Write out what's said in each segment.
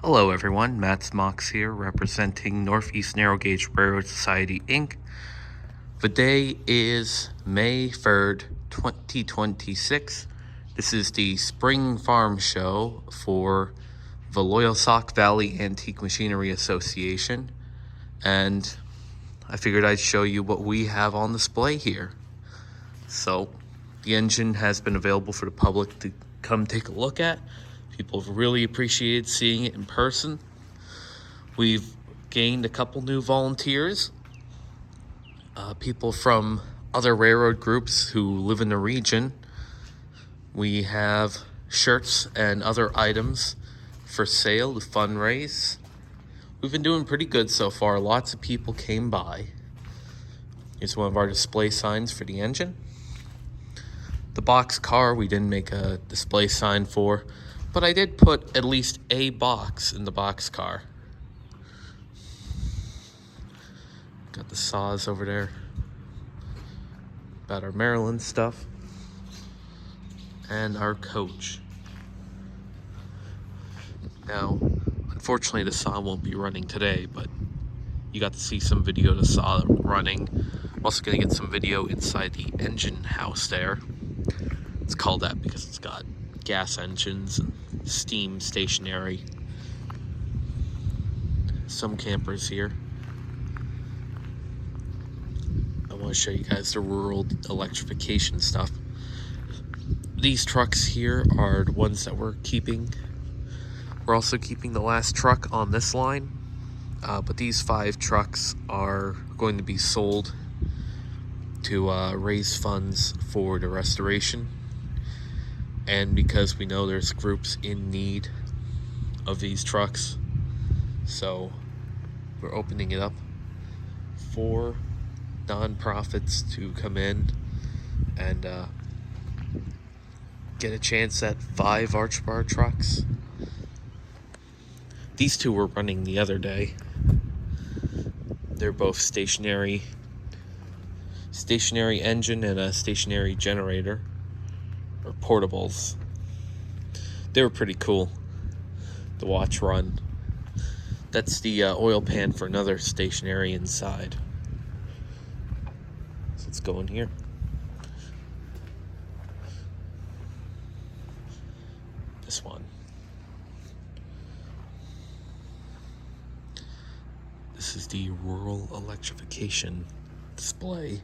Hello everyone, Matt Mox here representing Northeast Narrow Gauge Railroad Society Inc. The day is May 3rd, 2026. This is the Spring Farm Show for the Loyalsock Valley Antique Machinery Association, and I figured I'd show you what we have on display here. So the engine has been available for the public to come take a look at. People have really appreciated seeing it in person. We've gained a couple new volunteers, people from other railroad groups who live in the region. We have shirts and other items for sale to fundraise. We've been doing pretty good so far. Lots of people came by. Here's one of our display signs for the engine. The box car we didn't make a display sign for, but I did put at least a box in the box car. Got the saws over there. About our Maryland stuff. And our coach. Now, unfortunately the saw won't be running today, but you got to see some video of the saw running. I'm also going to get some video inside the engine house there. It's called that because it's got gas engines and steam stationary. Some campers here. I want to show you guys the rural electrification stuff. These trucks here are the ones that we're keeping. We're also keeping the last truck on this line, but these 5 trucks are going to be sold to raise funds for the restoration. And because we know there's groups in need of these trucks, so we're opening it up for nonprofits to come in and get a chance at 5 arch bar trucks. These 2 were running the other day. They're both stationary engine and a stationary generator, or portables. They were pretty cool to watch run. That's the oil pan for another stationary inside. So let's go in here. This one. This is the rural electrification display.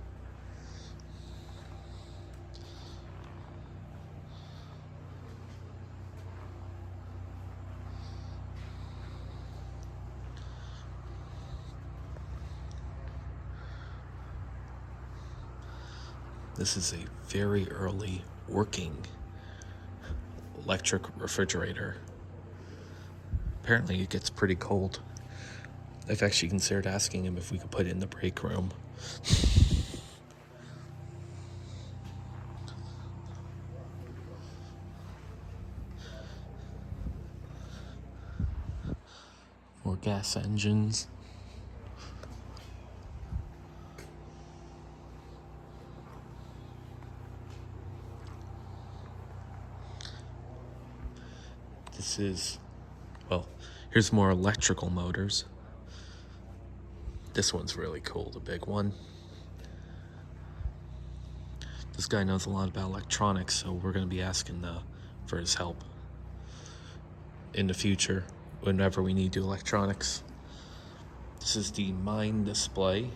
This is a very early working electric refrigerator. Apparently it gets pretty cold. I've actually considered asking him if we could put it in the break room. More gas engines. This is, well, here's more electrical motors. This one's really cool, the big one. This guy knows a lot about electronics, so we're going to be asking for his help in the future whenever we need to do electronics. This is the mine display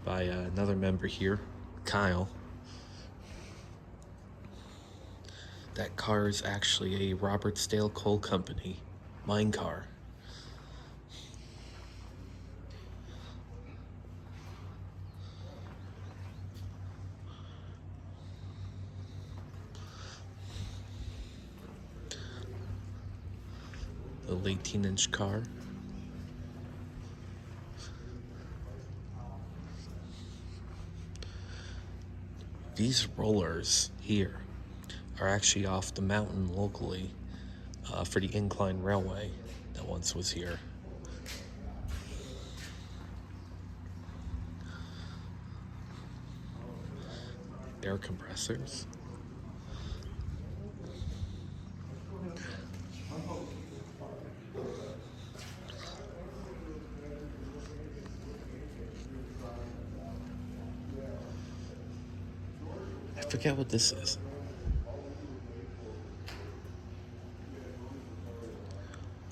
by another member here, Kyle. That car is actually a Robert Stale Coal Company mine car. The 18-inch car. These rollers here are actually off the mountain locally for the incline railway that once was here. Air compressors. forget what this is.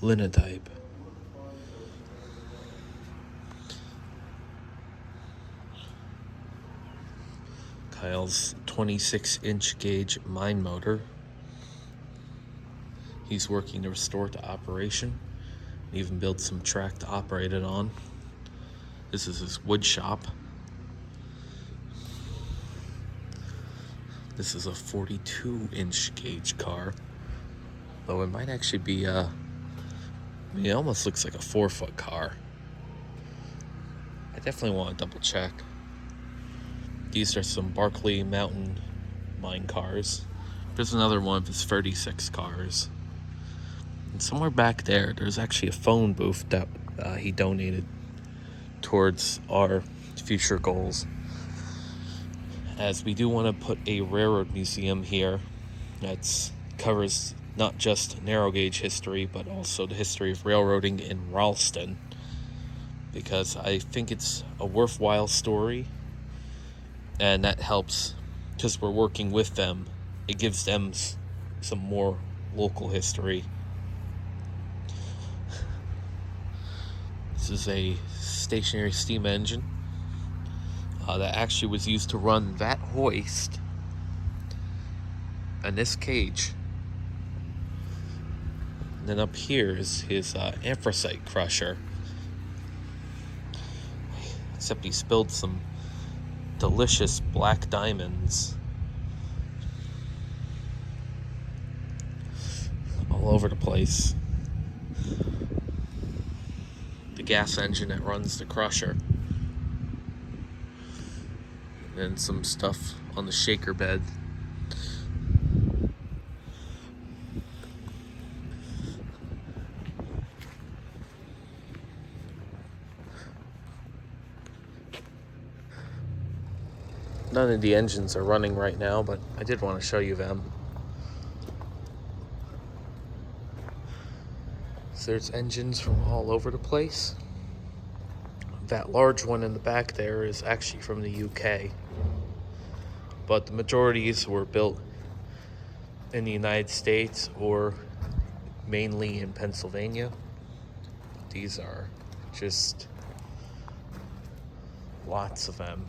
Linotype. Kyle's 26-inch gauge mine motor. He's working to restore it to operation. Even built some track to operate it on. This is his wood shop. This is a 42-inch gauge car. Though it might actually be it almost looks like a 4-foot car. I definitely want to double check. These are some Barkley Mountain mine cars. There's another one of his 36 cars. And somewhere back there, there's actually a phone booth that he donated towards our future goals. As we do want to put a railroad museum here that covers not just narrow gauge history, but also the history of railroading in Ralston. Because I think it's a worthwhile story, and that helps because we're working with them. It gives them some more local history. This is a stationary steam engine that actually was used to run that hoist and this cage. And then up here is his anthracite crusher. Except he spilled some delicious black diamonds all over the place. The gas engine that runs the crusher. And then some stuff on the shaker bed. None of the engines are running right now, but I did want to show you them. So there's engines from all over the place. That large one in the back there is actually from the UK. But the majorities were built in the United States or mainly in Pennsylvania. These are just lots of them.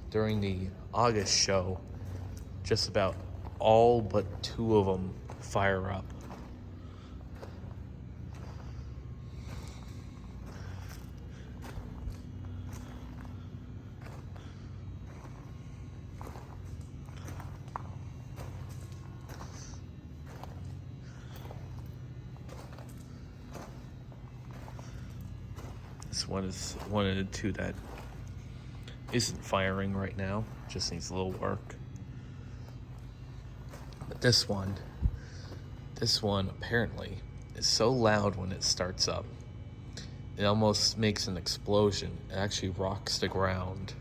During the August show, just about all but 2 of them fire up. This one is one of the 2 that isn't firing right now, just needs a little work. But this one apparently is so loud when it starts up. It almost makes an explosion. It actually rocks the ground.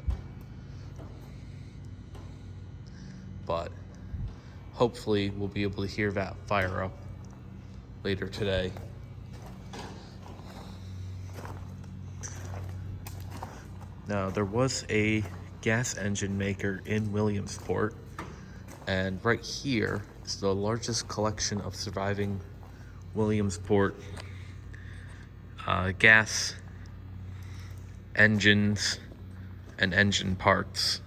But hopefully we'll be able to hear that fire up later today. Now, there was a gas engine maker in Williamsport, and right here is the largest collection of surviving Williamsport gas engines and engine parts.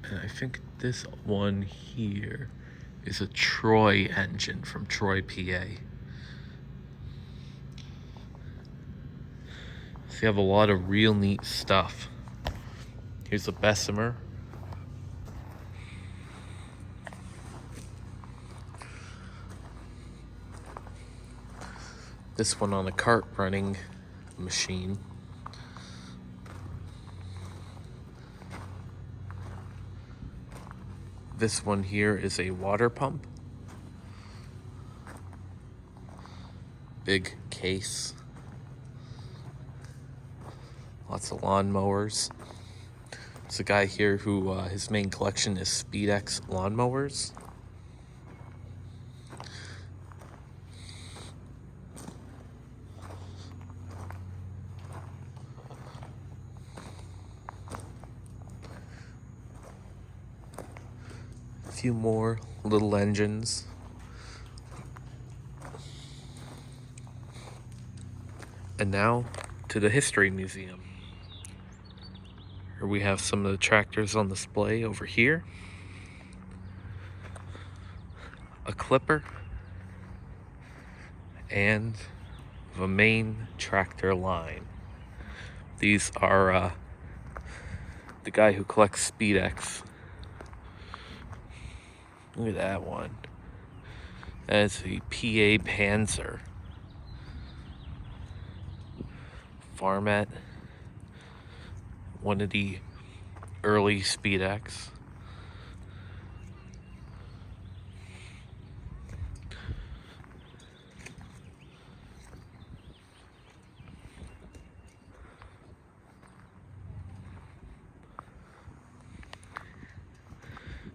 And I think this one here is a Troy engine from Troy, PA. So you have a lot of real neat stuff. Here's a Bessemer. This one on a cart running machine. This one here is a water pump. Big case. Lots of lawn mowers. There's a guy here who his main collection is SpeedX lawnmowers. A few more little engines. And now to the History Museum. Here we have some of the tractors on display over here. A clipper and the main tractor line. These are the guy who collects SpeedX. Look at that one. That's the PA Panzer. Farmet. One of the early SpeedX.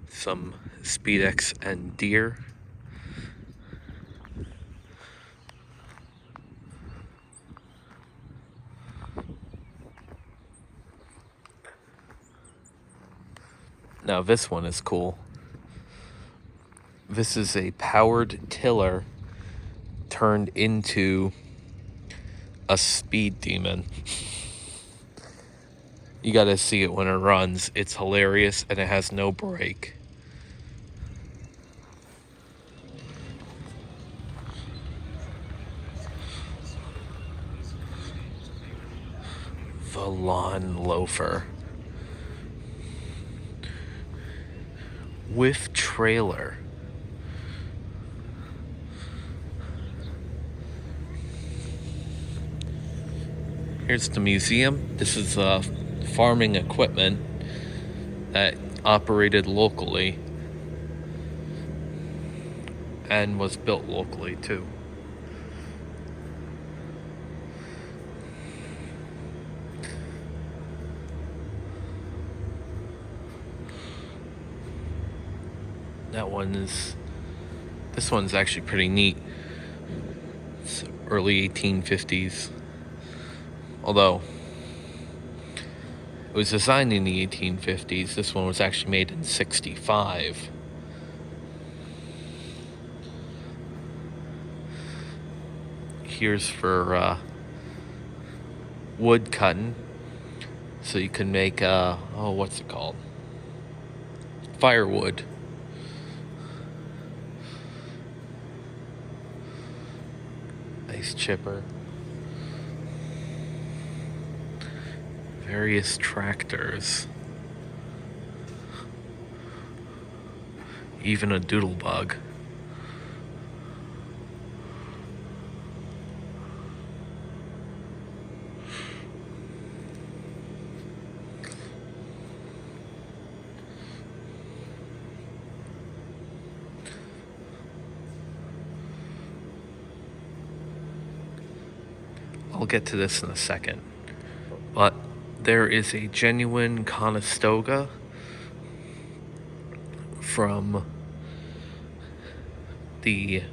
Some SpeedX and Deere. Now this one is cool. This is a powered tiller turned into a speed demon. You gotta see it when it runs. It's hilarious and it has no brake. The Lawn Loafer. With trailer. Here's the museum. This is farming equipment that operated locally and was built locally too. This one's actually pretty neat. It's early 1850s. Although it was designed in the 1850s, this one was actually made in 65. Here's for wood cutting. So you can make, what's it called? Firewood. Nice chipper. Various tractors. Even a doodlebug. I'll get to this in a second, but there is a genuine Conestoga from the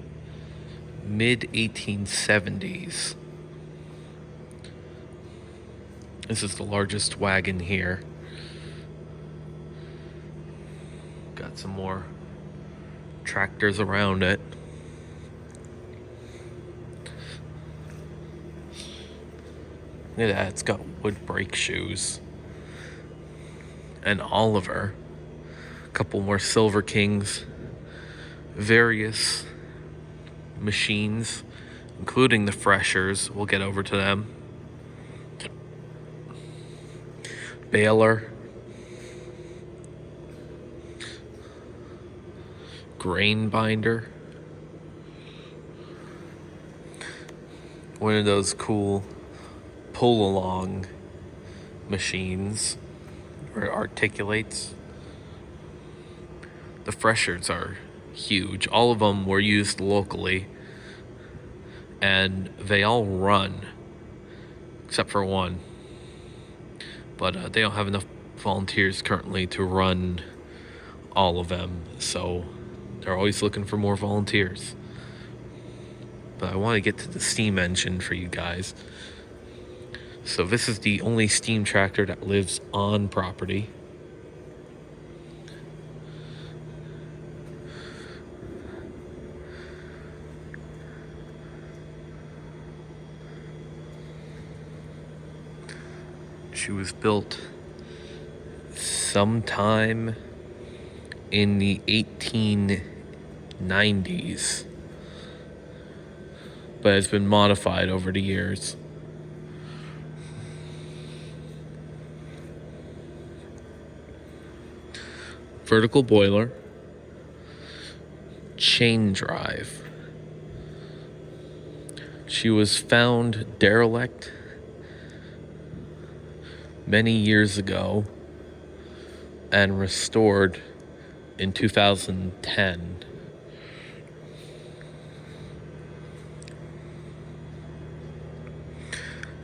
mid-1870s. This is the largest wagon here. Got some more tractors around it. Look at that, it's got wood brake shoes. And Oliver. A couple more Silver Kings. Various machines, including the threshers. We'll get over to them. Baler. Grain binder. One of those cool pull-along machines, or articulates. The threshers are huge. All of them were used locally, and they all run, except for one. But they don't have enough volunteers currently to run all of them, so they're always looking for more volunteers. But I want to get to the steam engine for you guys. So this is the only steam tractor that lives on property. She was built sometime in the 1890s, but has been modified over the years. Vertical boiler, chain drive. She was found derelict many years ago and restored in 2010.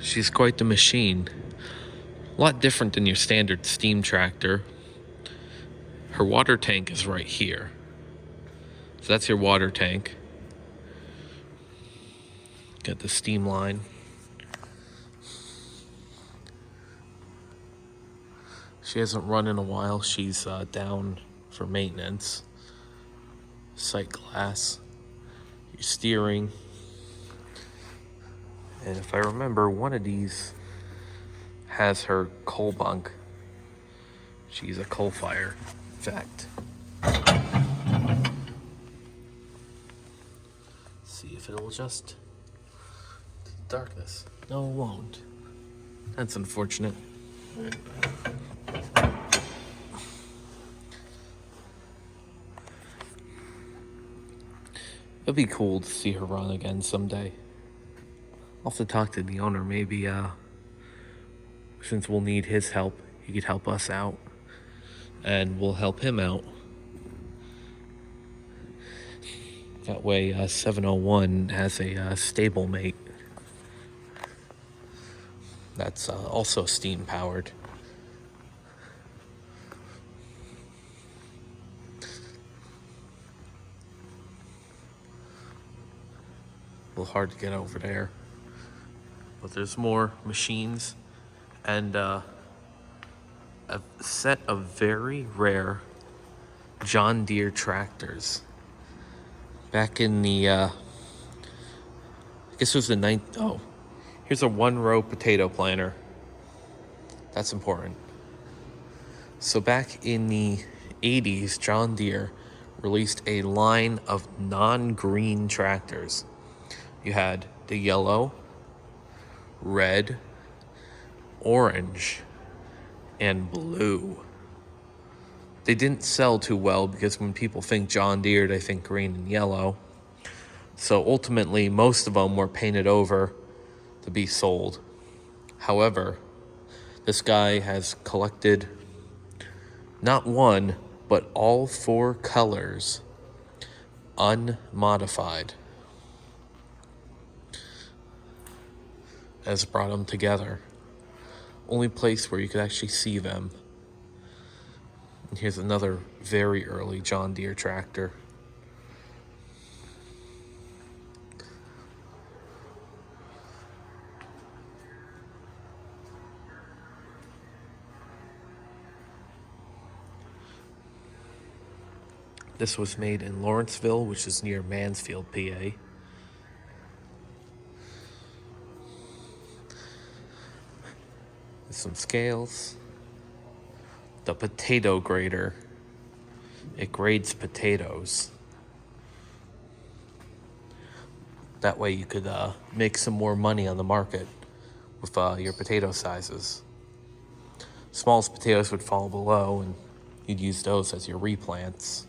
She's quite the machine. A lot different than your standard steam tractor. Her water tank is right here. So that's your water tank. Got the steam line. She hasn't run in a while. She's down for maintenance. Sight glass. Your steering. And if I remember, one of these has her coal bunk. She's a coal fire, in fact. See if it'll adjust to the darkness. No, it won't. That's unfortunate. It'd be cool to see her run again someday. I'll have to talk to the owner. Maybe, since we'll need his help, he could help us out. And we'll help him out. That way, 701 has a stablemate that's also steam powered. A little hard to get over there. But there's more machines and a set of very rare John Deere tractors. Back in the, I guess it was the here's a 1-row potato planter. That's important. So back in the 80s, John Deere released a line of non-green tractors. You had the yellow, red, orange, and blue. They didn't sell too well because when people think John Deere, they think green and yellow. So ultimately, most of them were painted over to be sold. However, this guy has collected not one, but all 4 colors unmodified. Has brought them together. Only place where you could actually see them. And here's another very early John Deere tractor. This was made in Lawrenceville, which is near Mansfield, PA. Some scales. The potato grader. It grades potatoes. That way you could make some more money on the market with your potato sizes. Smallest potatoes would fall below and you'd use those as your replants.